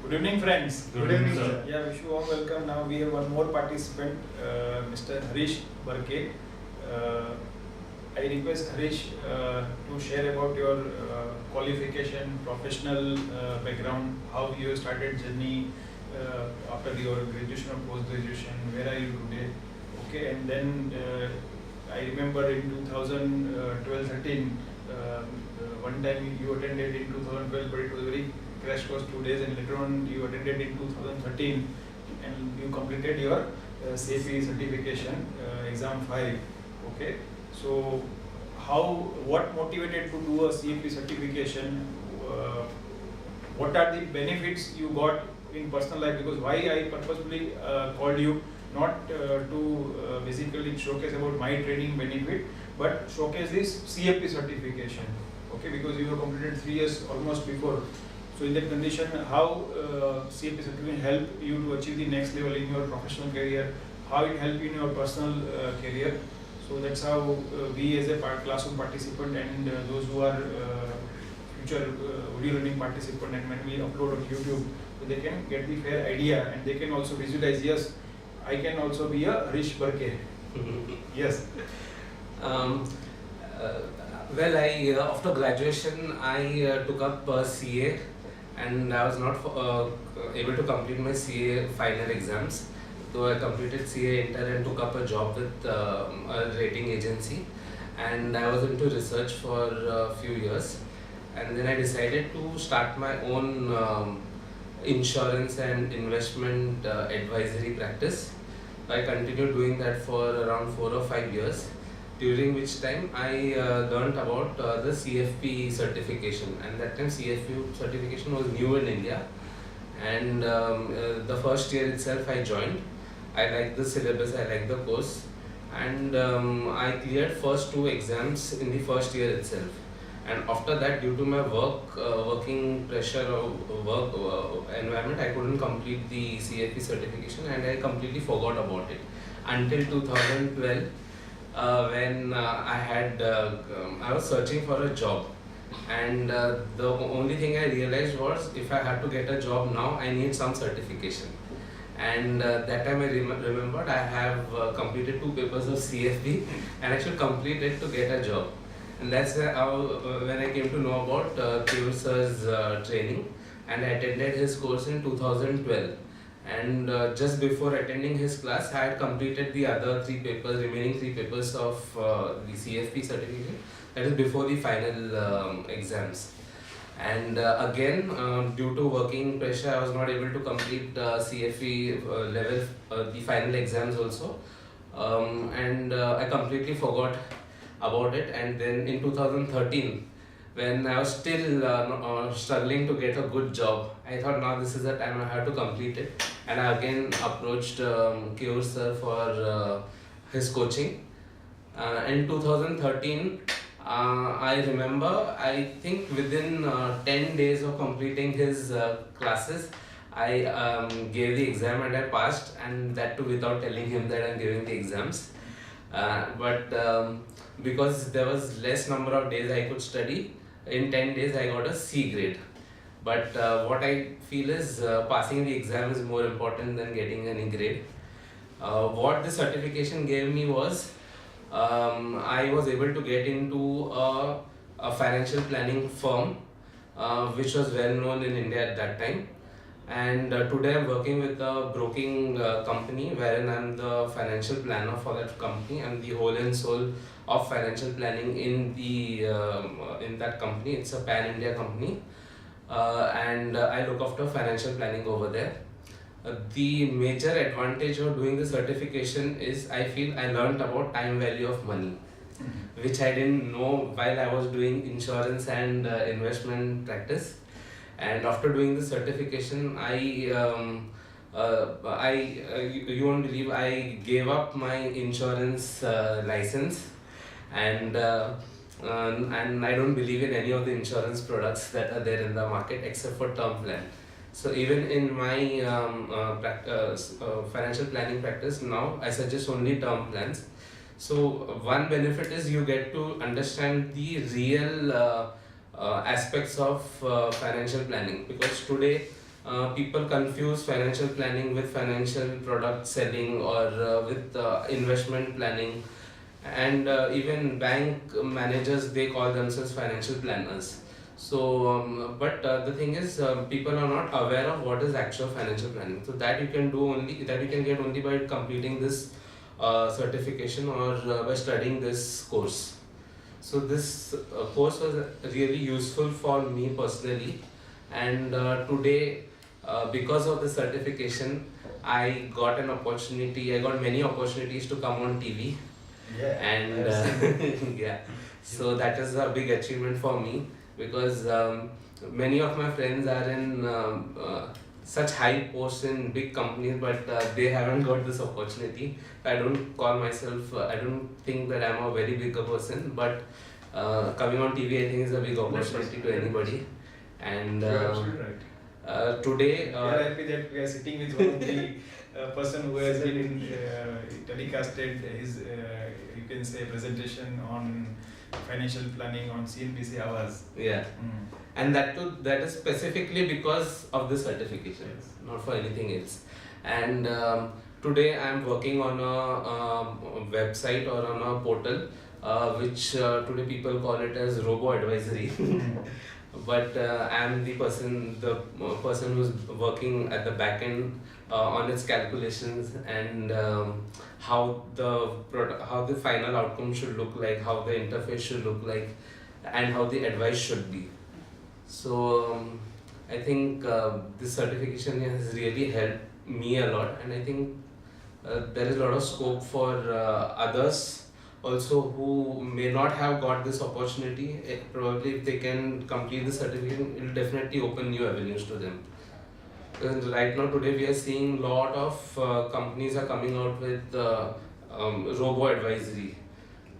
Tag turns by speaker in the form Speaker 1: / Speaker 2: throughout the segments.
Speaker 1: Good evening, friends.
Speaker 2: Good evening, sir.
Speaker 1: Yeah, wish you warm welcome. Now we have one more participant, Mr. Harish Barke. I request Harish to share about your qualification, professional background, how you started journey after your graduation or post-graduation, where are you today? Okay, and then I remember in 2012-13, one time you attended in 2012, but it was very crash course 2 days, and later on you attended in 2013 and you completed your CFP certification, exam 5. Okay, so what motivated to do a CFP certification? What are the benefits you got in personal life? Because why I purposefully called you, not to basically showcase about my training benefit, but showcase this CFP certification. Okay, because you have completed 3 years almost before. So in that condition, how CFP certificate help you to achieve the next level in your professional career? How it help in your personal career? So that's how we as a classroom participant and those who are future video learning participant, and when we upload on YouTube, so they can get the fair idea and they can also visualize, yes, I can also be a Harish Barke. Yes.
Speaker 2: Well, after graduation, I took up CA, and I was not able to complete my CA final exams. So I completed CA inter and took up a job with a rating agency, and I was into research for a few years, and then I decided to start my own insurance and investment advisory practice. I continued doing that for around 4 or 5 years, during which time I learnt about the CFP certification, and that time CFP certification was new in India, and the first year itself I joined. I liked the syllabus, I liked the course, and I cleared first 2 exams in the first year itself. And after that, due to my working pressure or work environment, I couldn't complete the CFP certification, and I completely forgot about it until 2012. When I was searching for a job, and the only thing I realized was, if I had to get a job now, I need some certification. And that time I remembered I have completed 2 papers of CFP and I should complete it to get a job. And that's how when I came to know about Keyur Shah's training, and I attended his course in 2012. And just before attending his class, I had completed the other 3 papers, remaining 3 papers of the CFP certificate. That is before the final exams. And again, due to working pressure, I was not able to complete CFP level, the final exams also. And I completely forgot about it. And then in 2013, when I was still struggling to get a good job, I thought, now this is the time I have to complete it. And I again approached Keyur sir for his coaching. In 2013, I remember, I think within 10 days of completing his classes, I gave the exam and I passed, and that too without telling him that I'm giving the exams. But because there was less number of days I could study, in 10 days I got a C grade. But what I feel is passing the exam is more important than getting any grade. What the certification gave me was, I was able to get into a financial planning firm which was well known in India at that time. And today I'm working with a broking company wherein I'm the financial planner for that company. I'm the whole and soul of financial planning in that company. It's a pan-India company, and I look after financial planning over there. The major advantage of doing the certification is, I feel I learned about time value of money, which I didn't know while I was doing insurance and investment practice. And after doing the certification, you won't believe, I gave up my insurance license, and I don't believe in any of the insurance products that are there in the market except for term plan. So even in my financial planning practice now, I suggest only term plans. So one benefit is you get to understand the real aspects of financial planning, because today people confuse financial planning with financial product selling or with investment planning, and even bank managers, they call themselves financial planners. So but the thing is, people are not aware of what is actual financial planning, so that you can do only, that you can get only by completing this certification or by studying this course. So this course was really useful for me personally, and today, because of the certification, I got an opportunity. I got many opportunities to come on TV,
Speaker 1: Yeah,
Speaker 2: and yeah, so that is a big achievement for me, because many of my friends are in such high posts in big companies, but they haven't got this opportunity. I don't call myself, I don't think that I'm a very big person, but coming on TV, I think is a big opportunity to anybody. And
Speaker 1: you're absolutely right.
Speaker 2: today,
Speaker 1: We are happy that we are sitting with one of the person who has been telecasted his, you can say, presentation on financial planning on CNBC hours.
Speaker 2: yeah, and that is specifically because of the certification,
Speaker 1: Yes.
Speaker 2: not for anything else. And today I am working on a website or on a portal, which today people call it as ROBO advisory. But I am the person who's working at the back end on its calculations, and how the final outcome should look like, how the interface should look like, and how the advice should be. So I think this certification has really helped me a lot, and I think there is a lot of scope for others also who may not have got this opportunity. Probably if they can complete the certification, it will definitely open new avenues to them. Because right now today we are seeing lot of companies are coming out with robo advisory,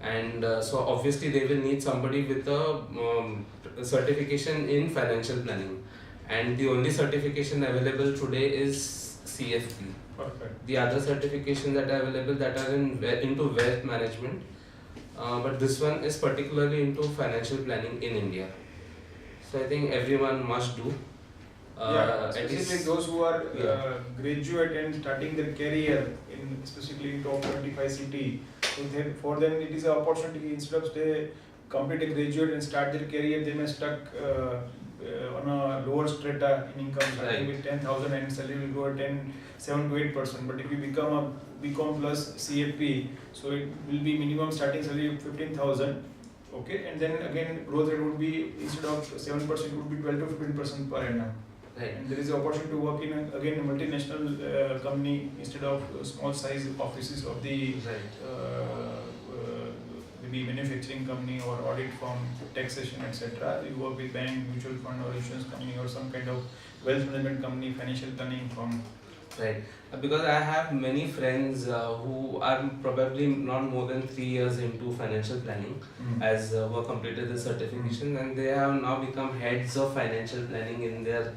Speaker 2: and so obviously they will need somebody with a certification in financial planning, and the only certification available today is CFP.
Speaker 1: Perfect.
Speaker 2: The other certifications that are available, that are into wealth management, but this one is particularly into financial planning in India. So I think everyone must do.
Speaker 1: Yeah,
Speaker 2: at
Speaker 1: especially
Speaker 2: least-
Speaker 1: those who are
Speaker 2: Yeah.
Speaker 1: graduate and starting their career in specifically in top 25 city. So for them it is an opportunity. Instead of they complete a graduate and start their career, they may stuck on a lower strata in income, starting
Speaker 2: Right.
Speaker 1: with 10,000 and salary will go at 7 to 8%. But if you become a BCom plus CFP, so it will be minimum starting salary of 15,000. Okay, and then again growth rate would be, instead of 7%, it would be 12 to 15% per annum.
Speaker 2: Right.
Speaker 1: And there is an opportunity to work in again a multinational company instead of small size offices of the
Speaker 2: Right.
Speaker 1: maybe manufacturing company or audit firm, taxation, etc. You work with bank, mutual fund or insurance company or some kind of wealth management company, financial planning firm.
Speaker 2: Right. Because I have many friends who are probably not more than 3 years into financial planning, as who have completed the certification, and they have now become heads of financial planning in their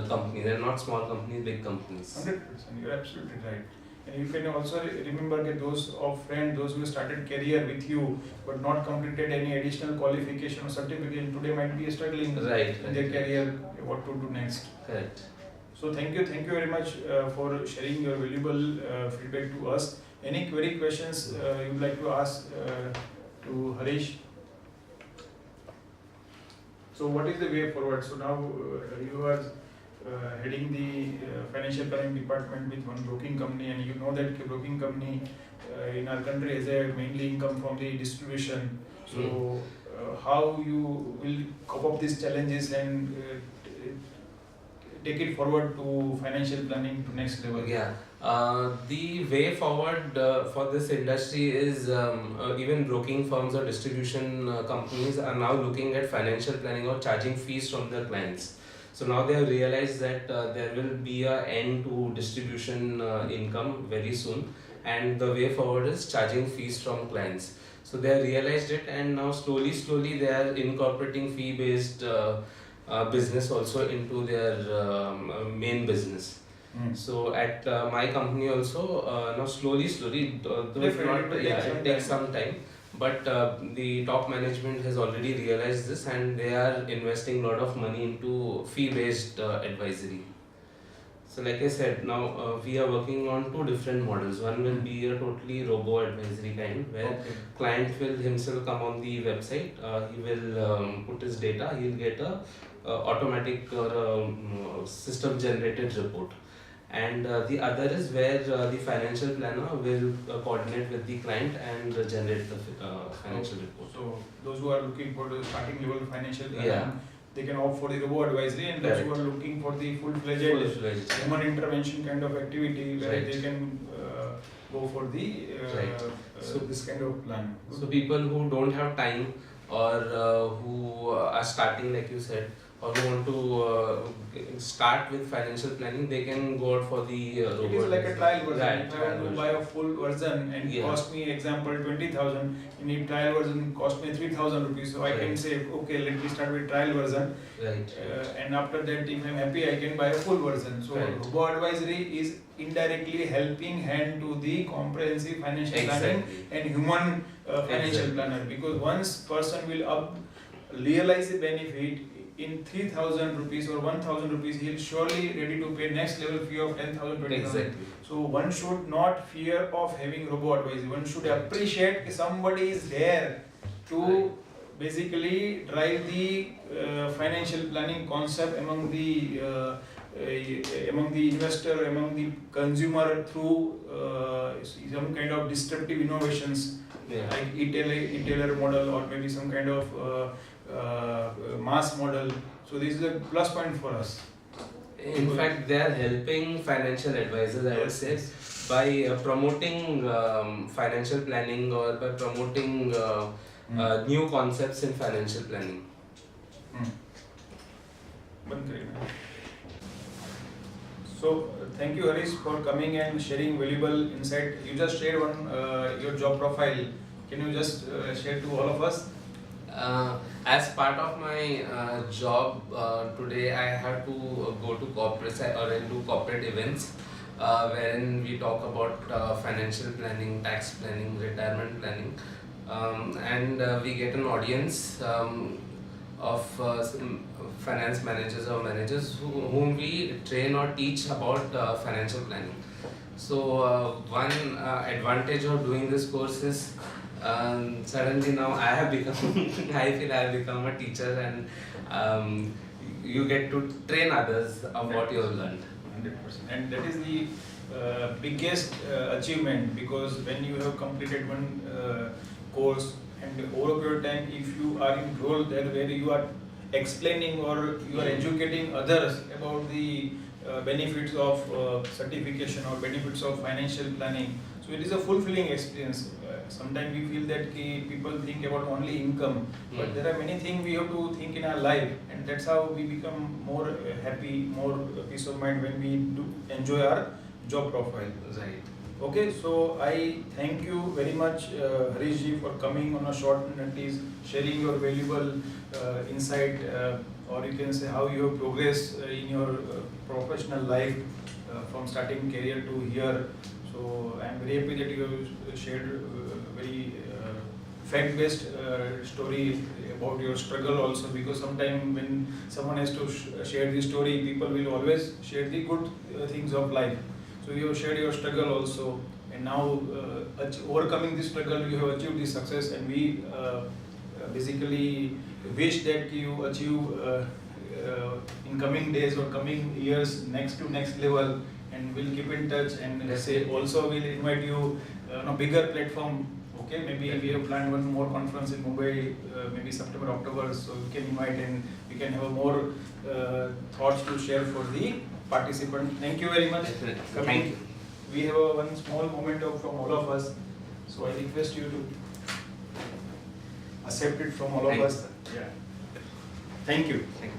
Speaker 2: company. They're not small companies, big companies.
Speaker 1: 100%, you're absolutely right. And you can also remember that those of friends, those who started career with you but not completed any additional qualification or certification, today might be struggling
Speaker 2: Right.
Speaker 1: in their career, what to do next.
Speaker 2: Correct.
Speaker 1: So thank you very much for sharing your valuable feedback to us. Any query, questions you would like to ask to Harish? So what is the way forward? So now you are heading the financial planning department with one broking company, and you know that broking company in our country has a mainly income from the distribution. So how you will cope up these challenges and take it forward to financial planning to next level?
Speaker 2: Yeah. The way forward for this industry is even broking firms or distribution companies are now looking at financial planning or charging fees from their clients. So now they have realized that there will be an end to distribution income very soon, and the way forward is charging fees from clients. So they have realized it, and now slowly they are incorporating fee-based business also into their main business. So at my company also, now slowly, though it takes some time, but the top management has already realized this, and they are investing a lot of money into fee-based advisory. So like I said, now we are working on two different models. One will be a totally robo advisory kind, where
Speaker 1: Okay.
Speaker 2: client will himself come on the website, he will put his data, he will get a automatic or system generated report. And the other is where the financial planner will coordinate with the client and generate the financial report.
Speaker 1: So those who are looking for the starting level financial planning,
Speaker 2: Yeah.
Speaker 1: they can opt for the robo advisory, and those who are looking for the full-fledged human intervention kind of activity, where they can go for the so this kind of plan.
Speaker 2: So people who don't have time, or who are starting, like you said, or who want to start with financial planning, they can go out for the
Speaker 1: It is like a trial version.
Speaker 2: Right,
Speaker 1: if I want to buy a full version and cost me, example, 20,000, in the trial version cost me 3,000 rupees. So I can say, okay, let me start with trial version.
Speaker 2: Right.
Speaker 1: And after that, if I'm happy, I can buy a full version. So robo advisory is indirectly helping hand to the comprehensive financial planning and human financial planner, because once person will realize the benefit in 3,000 rupees or 1,000 rupees, he will surely ready to pay next level fee of 10,000, 20,000. So one should not fear of having robo advisory. One should appreciate somebody is there to basically drive the financial planning concept among the investor, among the consumer, through some kind of disruptive innovations, like e-tailer model, or maybe some kind of mass model. So this is a plus point for us.
Speaker 2: In fact, they are helping financial advisors, I would say, by promoting financial planning, or by promoting new concepts in financial planning.
Speaker 1: So thank you, Harish, for coming and sharing valuable insight. You just shared one your job profile. Can you just share to all of us?
Speaker 2: As part of my job today, I have to go to corporate or do corporate events, wherein we talk about financial planning, tax planning, retirement planning, and we get an audience of some finance managers or managers whom we train or teach about financial planning. So one advantage of doing this course is suddenly now I have become I feel I have become a teacher, and you get to train others of what you have learned.
Speaker 1: 100%. And that is the biggest achievement, because when you have completed one course, and over your time, if you are in role there where you are explaining or you are educating others about the benefits of certification or benefits of financial planning, so it is a fulfilling experience. Sometimes we feel that people think about only income, but there are many things we have to think in our life, and that's how we become more happy, more peace of mind when we do enjoy our job profile.
Speaker 2: Right.
Speaker 1: Okay, so I thank you very much, Harish ji, for coming on a short notice, sharing your valuable insight, or you can say how you have progressed in your professional life from starting career to here. So I am very happy that you have shared very fact-based story about your struggle also, because sometimes when someone has to share the story, people will always share the good things of life. So you have shared your struggle also, and now overcoming this struggle, you have achieved this success, and we basically wish that you achieve in coming days or coming years next level, and we'll keep in touch, and let's say also we'll invite you on a bigger platform. Okay, maybe we have planned one more conference in Mumbai, maybe September, October, so we can invite and we can have more thoughts to share for the participant. Thank you very much.
Speaker 2: Thank you.
Speaker 1: We have one small moment from all of us, so I request you to accept it from all of us. Yeah. Thank you.
Speaker 2: Thank you.